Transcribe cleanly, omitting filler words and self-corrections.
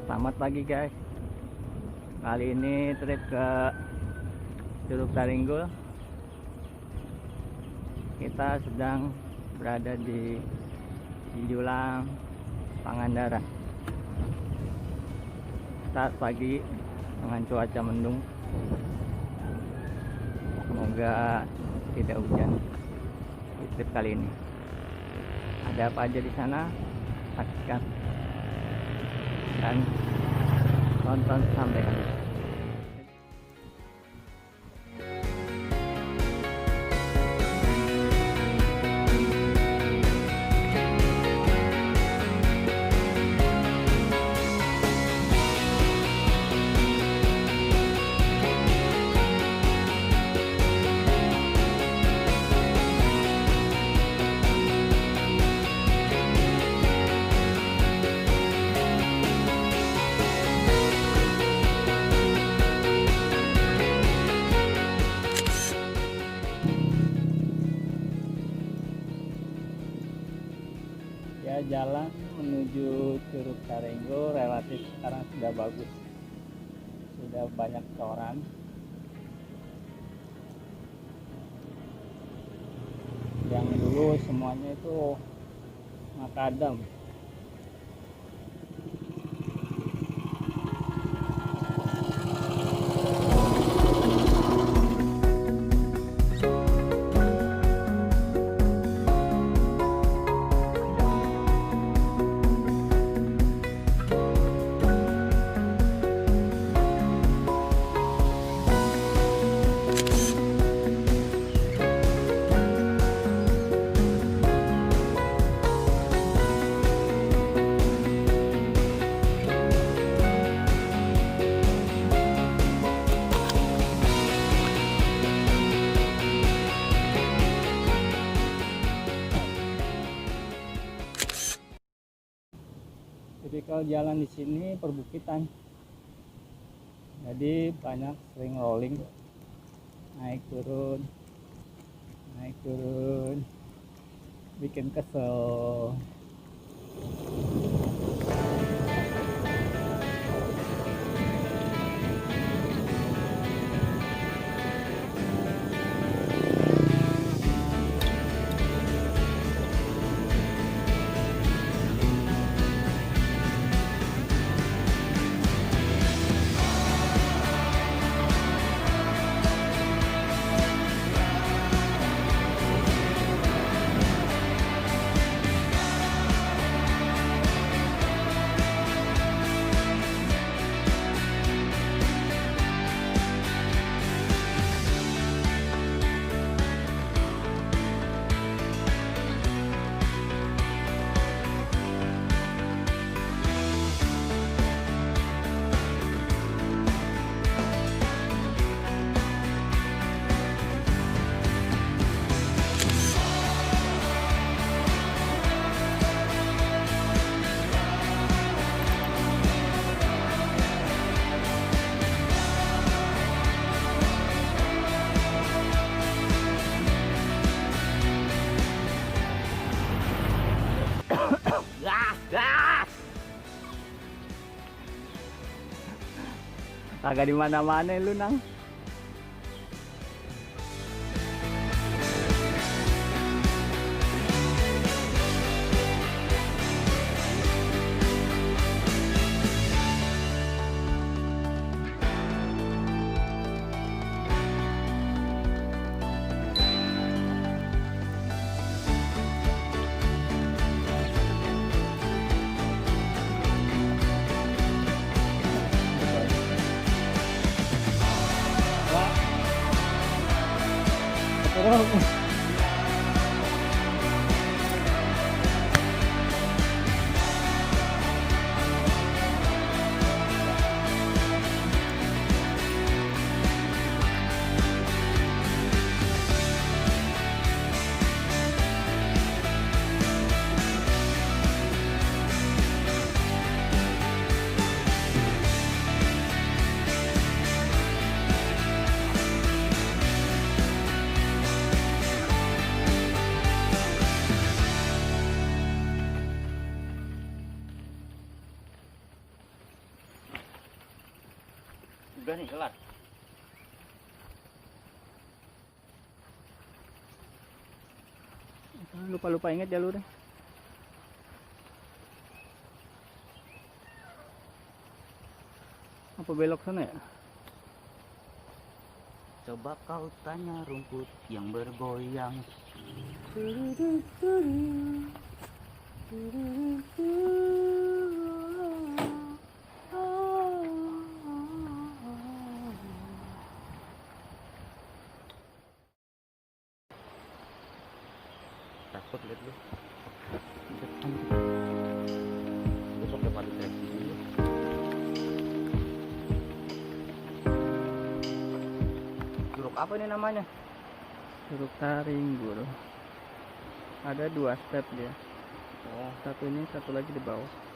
Selamat pagi guys. Kali ini trip ke Curug Taringgul. Kita sedang berada di Cijulang, Pangandaran. Start pagi dengan cuaca mendung. Semoga tidak hujan di trip kali ini. Ada apa aja di sana? Saksikan dan nonton sampai habis. Ya, jalan menuju Curug Taringgul relatif sekarang sudah bagus, sudah banyak toran. Yang dulu semuanya itu makadam. Tipikal jalan di sini perbukitan, jadi banyak sering rolling, naik turun, bikin kesel. Gas! Kagak di mana-mana lu, Nang. Udah nih kelar. Lupa ingat jalurnya. Apa belok sana ya? Coba kau tanya rumput yang bergoyang. Takut lihat lu. Lu pakai padu traction dulu. Curug apa ini namanya? Curug Taring, Bro. Ada 2 step dia. Oh, Satu ini, satu lagi di bawah.